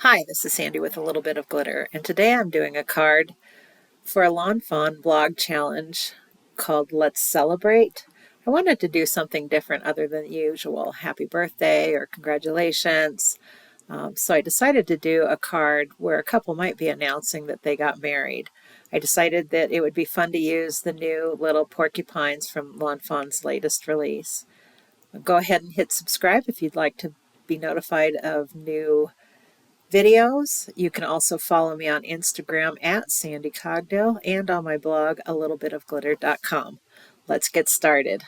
Hi, this is Sandy with a little bit of glitter, and today I'm doing a card for a Lawn Fawn Blog challenge called Let's Celebrate. I wanted to do something different other than the usual happy birthday or congratulations. So I decided to do a card where a couple might be announcing that they got married. I decided that it would be fun to use the new little porcupines from Lawn Fawn's latest release. Go ahead and hit subscribe if you'd like to be notified of new videos. You can also follow me on Instagram at Sandy Cogdill and on my blog, alittlebitofglitter.com. Let's get started.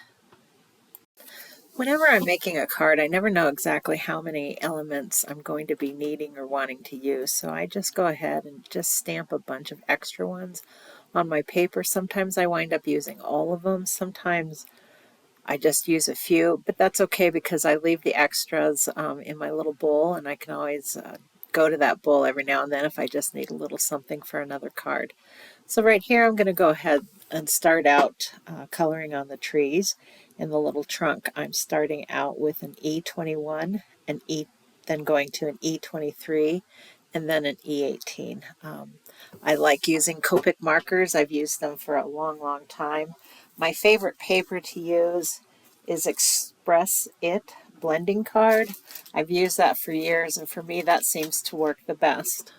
Whenever I'm making a card, I never know exactly how many elements I'm going to be needing or wanting to use, so I just go ahead and just stamp a bunch of extra ones on my paper. Sometimes I wind up using all of them, sometimes I just use a few, but that's okay because I leave the extras in my little bowl, and I can always go to that bowl every now and then if I just need a little something for another card. So right here I'm going to go ahead and start out coloring on the trees. In the little trunk, I'm starting out with an E21, then going to an E23, and then an E18. I like using Copic markers. I've used them for a long, long time. My favorite paper to use is Express It blending card. I've used that for years, and for me that seems to work the best.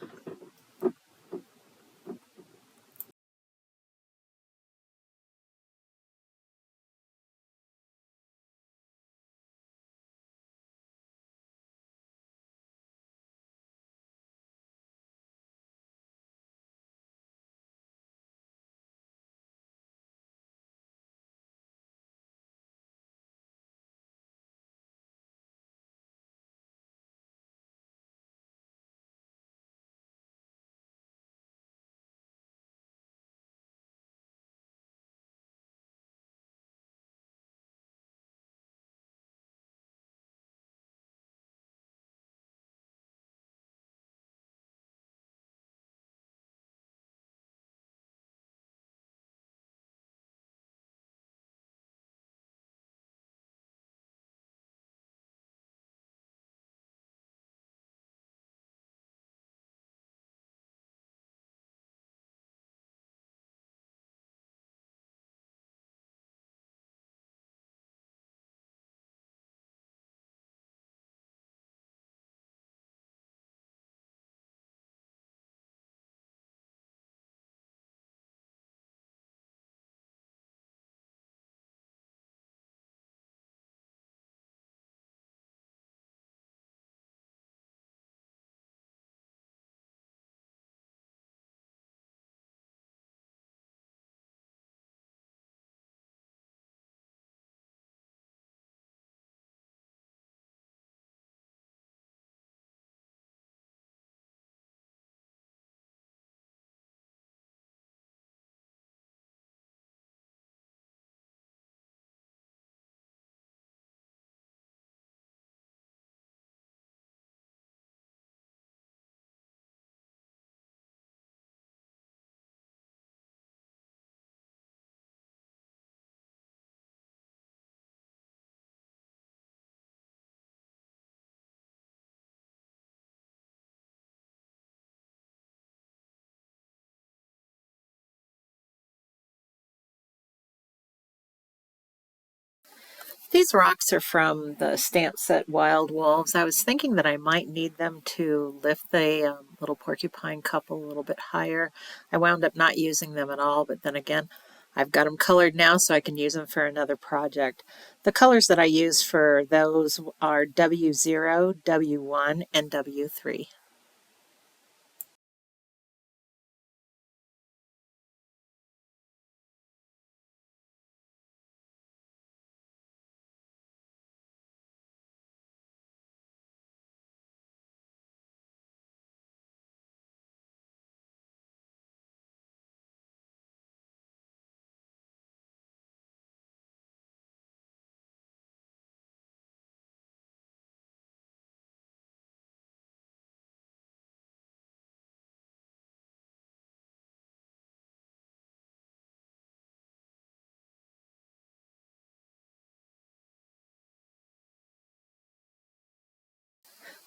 These rocks are from the stamp set Wild Wolves. I was thinking that I might need them to lift the little porcupine couple a little bit higher. I wound up not using them at all, but then again, I've got them colored now so I can use them for another project. The colors that I use for those are W0, W1, and W3.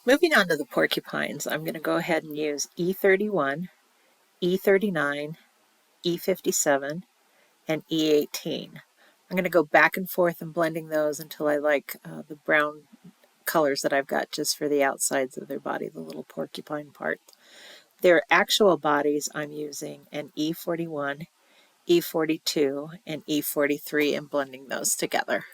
Moving on to the porcupines, I'm going to go ahead and use E31, E39, E57, and E18. I'm going to go back and forth and blending those until I like the brown colors that I've got just for the outsides of their body, the little porcupine part. Their actual bodies I'm using an E41, E42, and E43 and blending those together.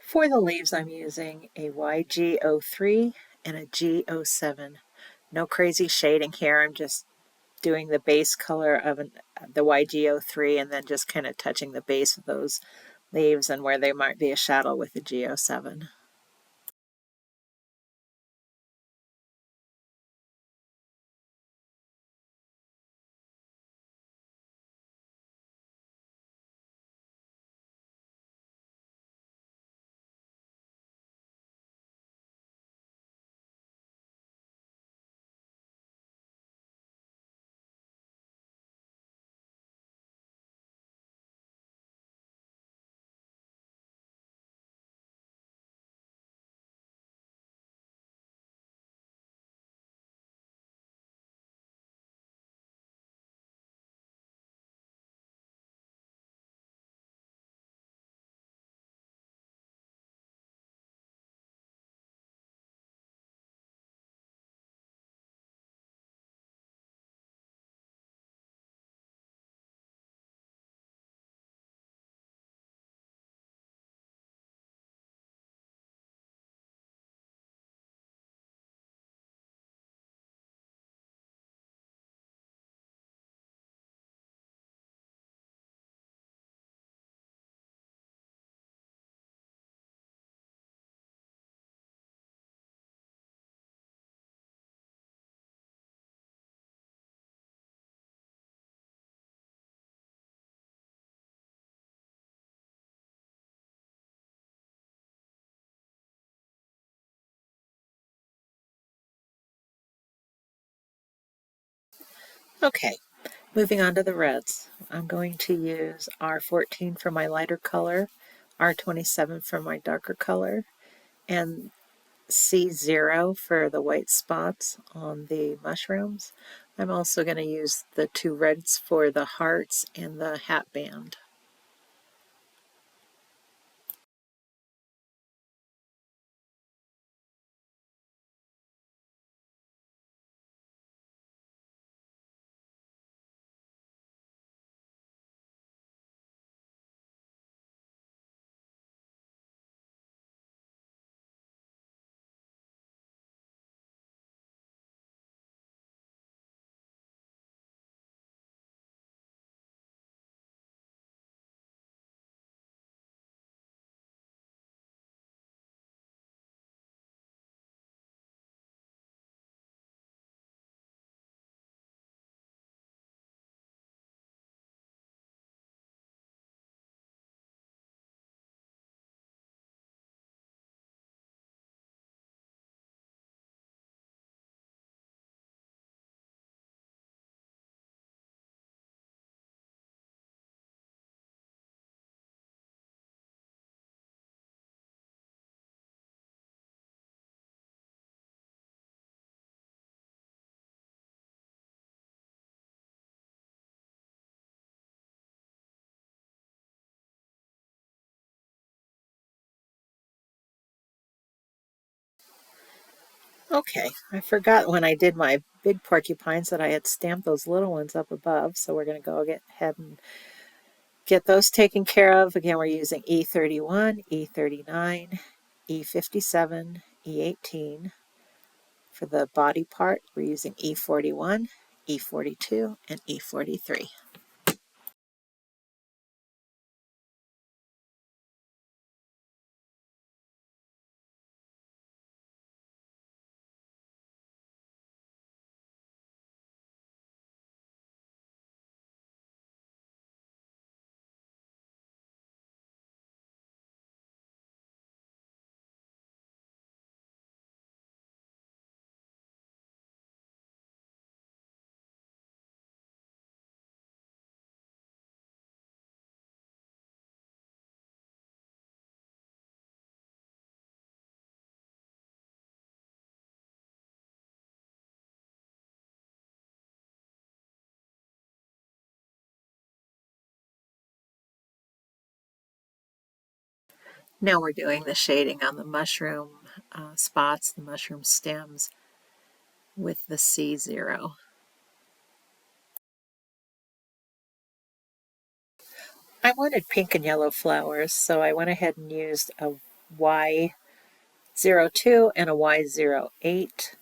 For the leaves, I'm using a YG03 and a G07. No crazy shading here. I'm just doing the base color of the YG03 and then just kind of touching the base of those leaves and where there might be a shadow with the G07. Okay, moving on to the reds. I'm going to use R14 for my lighter color, R27 for my darker color, and C0 for the white spots on the mushrooms. I'm also going to use the two reds for the hearts and the hat band. Okay, I forgot when I did my big porcupines that I had stamped those little ones up above, so we're going to go ahead and get those taken care of. Again, we're using E31, E39, E57, E18. For the body part, we're using E41, E42, and E43. Now we're doing the shading on the mushroom spots, the mushroom stems with the C0. I wanted pink and yellow flowers, so I went ahead and used a Y02 and a Y08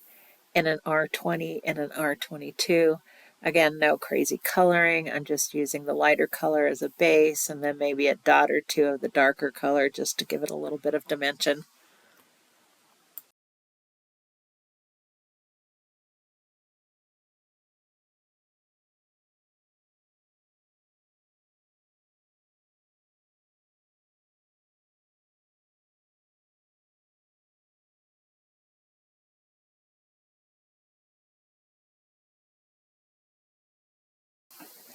and an R20 and an R22. Again, no crazy coloring. I'm just using the lighter color as a base and then maybe a dot or two of the darker color just to give it a little bit of dimension.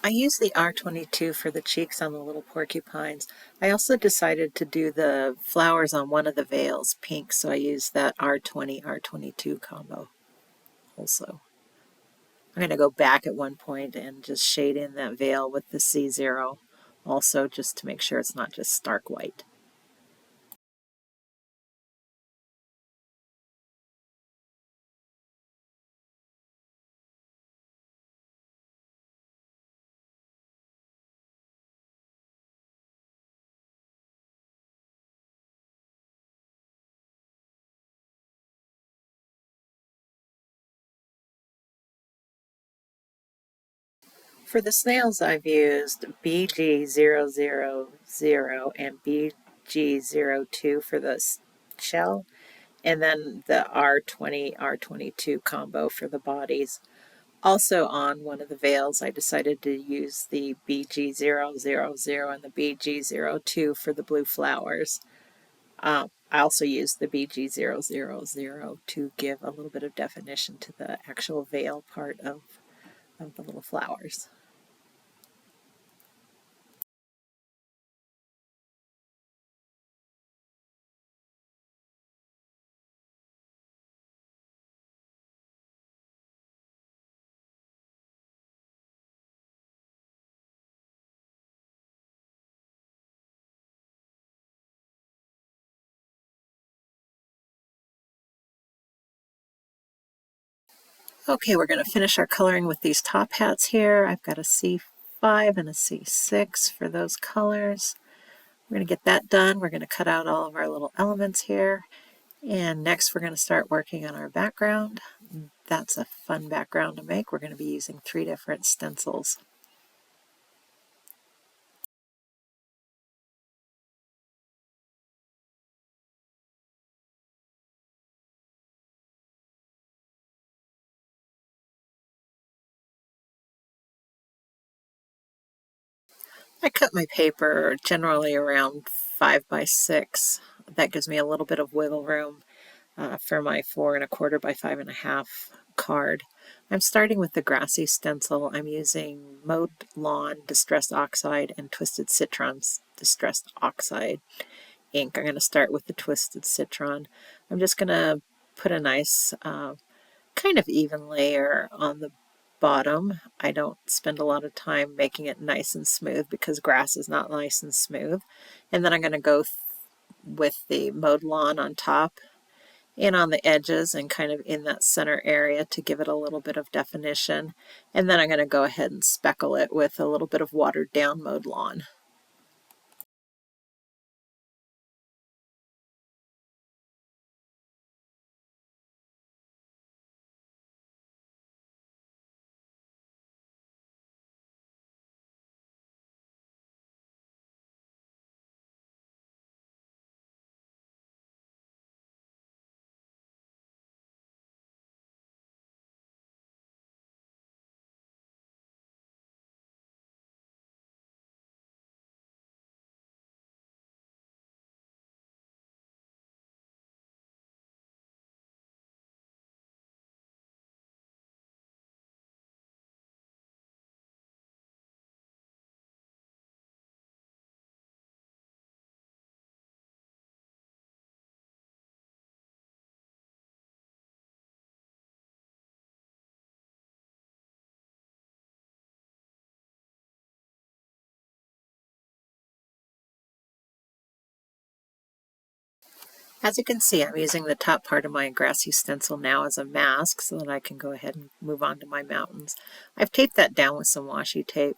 I use the R22 for the cheeks on the little porcupines. I also decided to do the flowers on one of the veils pink, so I used that R20, R22 combo also. I'm going to go back at one point and just shade in that veil with the C0 also, just to make sure it's not just stark white. For the snails, I've used BG000 and BG02 for the shell, and then the R20, R22 combo for the bodies. Also on one of the veils, I decided to use the BG000 and the BG02 for the blue flowers. I also used the BG000 to give a little bit of definition to the actual veil part of the little flowers. Okay, we're going to finish our coloring with these top hats here. I've got a C5 and a C6 for those colors. We're going to get that done. We're going to cut out all of our little elements here. And next we're going to start working on our background. That's a fun background to make. We're going to be using 3 different stencils. I cut my paper generally around 5 by 6. That gives me a little bit of wiggle room for my 4 1/4 by 5 1/2 card. I'm starting with the grassy stencil. I'm using Mowed Lawn Distressed Oxide and Twisted Citron's Distressed Oxide ink. I'm going to start with the Twisted Citron. I'm just going to put a nice kind of even layer on the bottom. I don't spend a lot of time making it nice and smooth because grass is not nice and smooth. And then I'm going to go with the Mowed Lawn on top in on the edges and kind of in that center area to give it a little bit of definition. And then I'm going to go ahead and speckle it with a little bit of watered down mowed lawn. As you can see, I'm using the top part of my grassy stencil now as a mask so that I can go ahead and move on to my mountains. I've taped that down with some washi tape.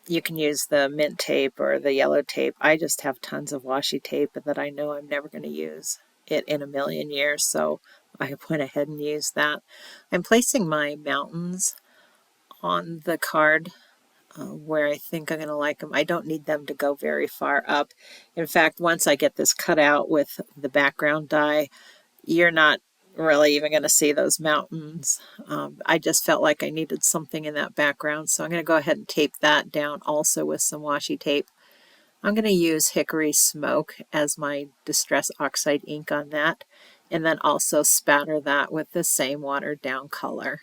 You can use the mint tape or the yellow tape. I just have tons of washi tape that I know I'm never going to use it in a million years, so I went ahead and used that. I'm placing my mountains on the card where I think I'm going to like them. I don't need them to go very far up. In fact, once I get this cut out with the background die, you're not really even going to see those mountains. I just felt like I needed something in that background, so I'm going to go ahead and tape that down also with some washi tape. I'm going to use Hickory Smoke as my Distress Oxide ink on that, and then also spatter that with the same watered down color.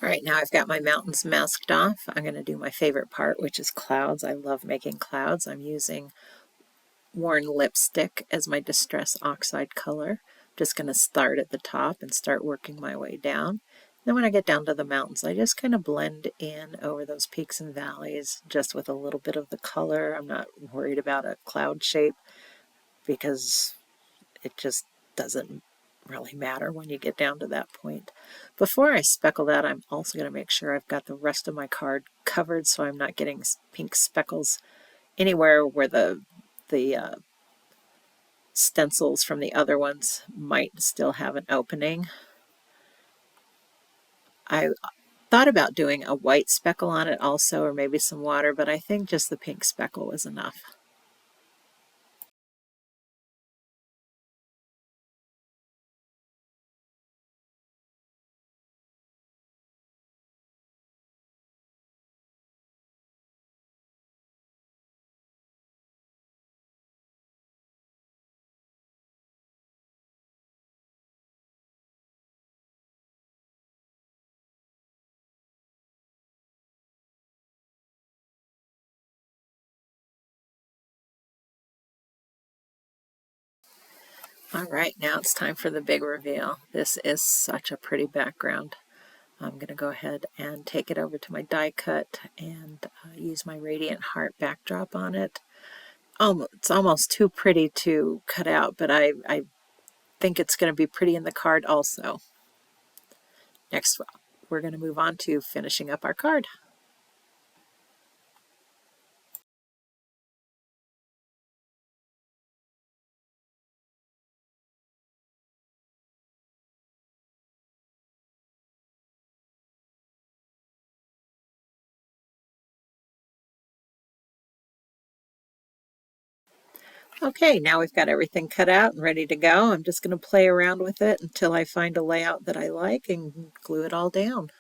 All right, now I've got my mountains masked off. I'm going to do my favorite part, which is clouds. I love making clouds. I'm using Worn Lipstick as my Distress Oxide color. I'm just going to start at the top and start working my way down. Then when I get down to the mountains, I just kind of blend in over those peaks and valleys just with a little bit of the color. I'm not worried about a cloud shape because it just doesn't really matter when you get down to that point. Before I speckle that, I'm also going to make sure I've got the rest of my card covered so I'm not getting pink speckles anywhere where the stencils from the other ones might still have an opening. I thought about doing a white speckle on it also, or maybe some water, but I think just the pink speckle was enough. All right, now it's time for the big reveal. This is such a pretty background. I'm going to go ahead and take it over to my die cut and use my Radiant Heart backdrop on it. It's almost too pretty to cut out, but I think it's going to be pretty in the card also. Next, we're going to move on to finishing up our card. Okay, now we've got everything cut out and ready to go. I'm just going to play around with it until I find a layout that I like and glue it all down.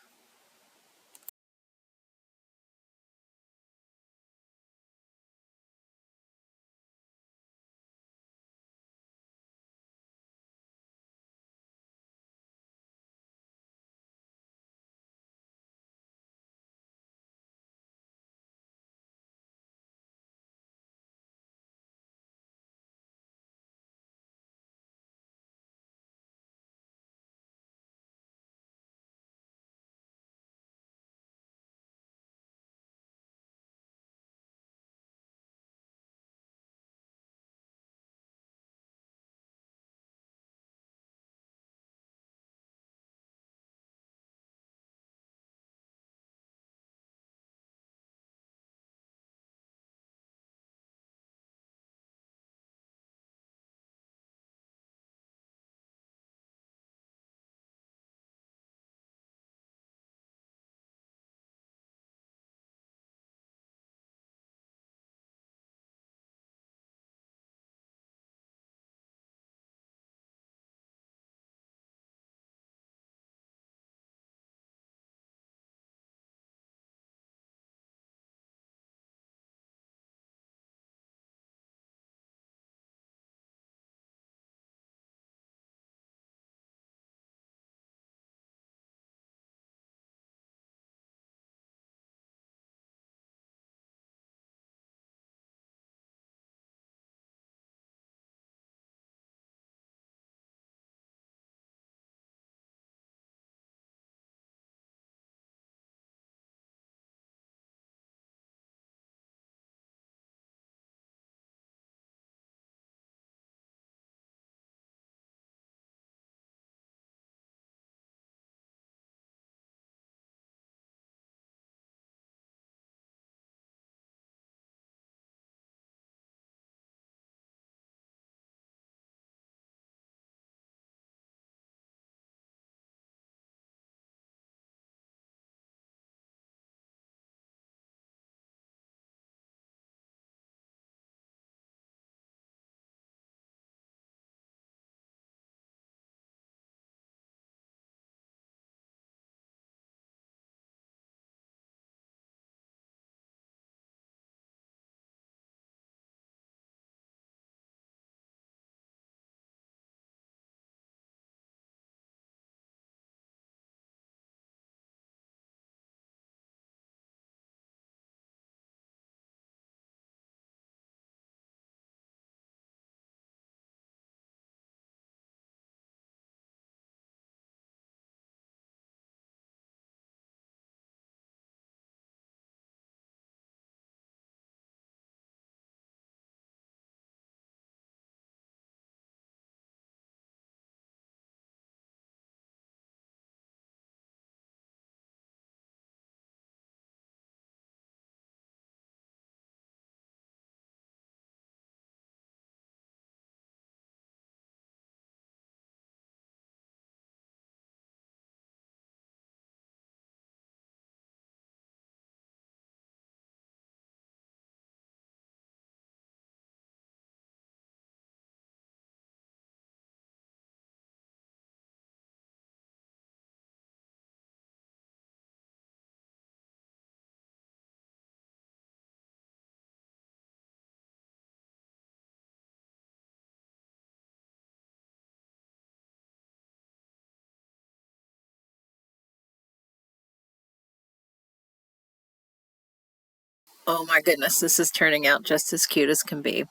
Oh my goodness, this is turning out just as cute as can be.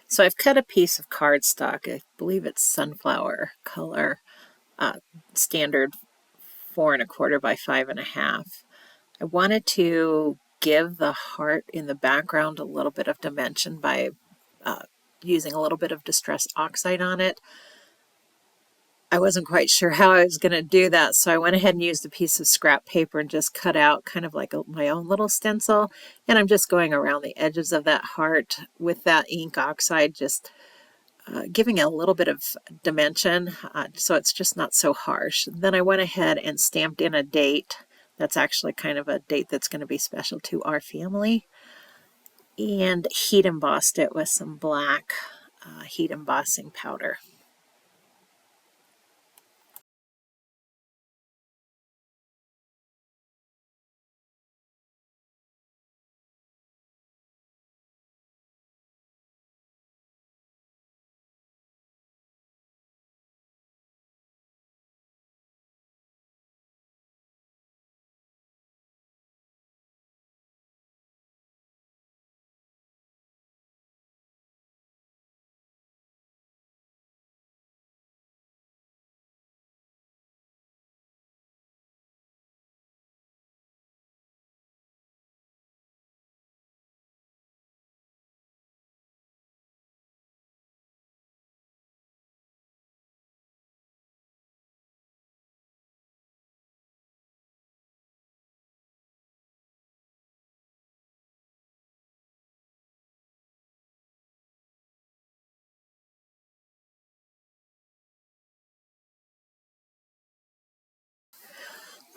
So I've cut a piece of cardstock. I believe it's sunflower color, uh, standard 4¼ by 5½. I wanted to give the heart in the background a little bit of dimension by using a little bit of Distress Oxide on it. I wasn't quite sure how I was going to do that, so I went ahead and used a piece of scrap paper and just cut out kind of like my own little stencil, and I'm just going around the edges of that heart with that ink oxide, just giving it a little bit of dimension so it's just not so harsh. Then I went ahead and stamped in a date. That's actually kind of a date that's going to be special to our family, and heat embossed it with some black heat embossing powder.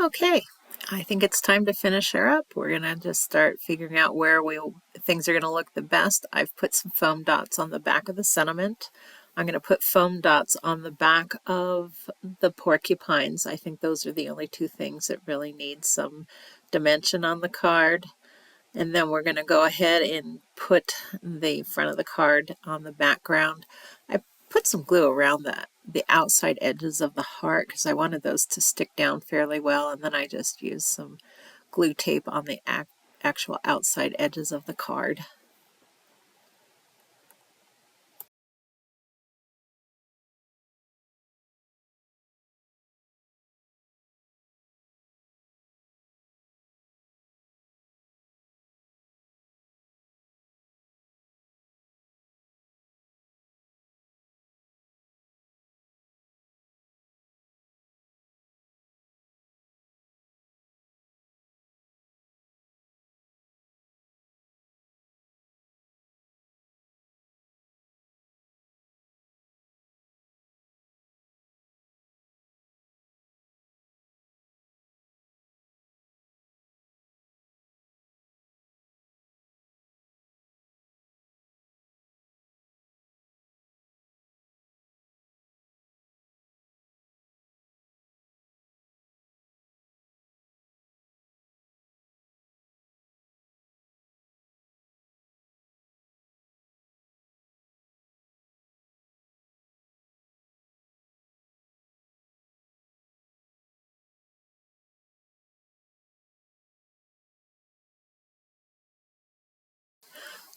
Okay, I think it's time to finish her up. We're gonna just start figuring out where things are gonna look the best. I've put some foam dots on the back of the sentiment. I'm gonna put foam dots on the back of the porcupines. I think those are the only two things that really need some dimension on the card. And then we're gonna go ahead and put the front of the card on the background. I put some glue around the outside edges of the heart because I wanted those to stick down fairly well, and then I just used some glue tape on the actual outside edges of the card.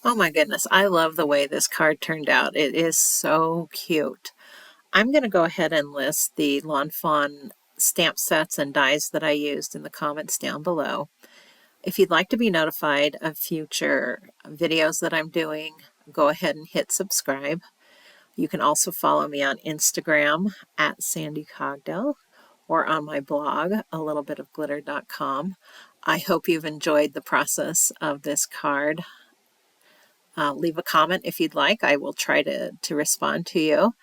Oh my goodness, I love the way this card turned out. It is so cute. I'm going to go ahead and list the Lawn Fawn stamp sets and dies that I used in the comments down below. If you'd like to be notified of future videos that I'm doing, go ahead and hit subscribe. You can also follow me on Instagram at Sandy Cogdell or on my blog, alittlebitofglitter.com. I hope you've enjoyed the process of this card. Leave a comment if you'd like. I will try to respond to you.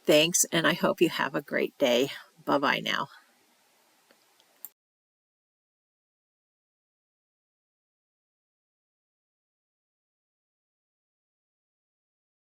Thanks, and I hope you have a great day. Bye-bye now.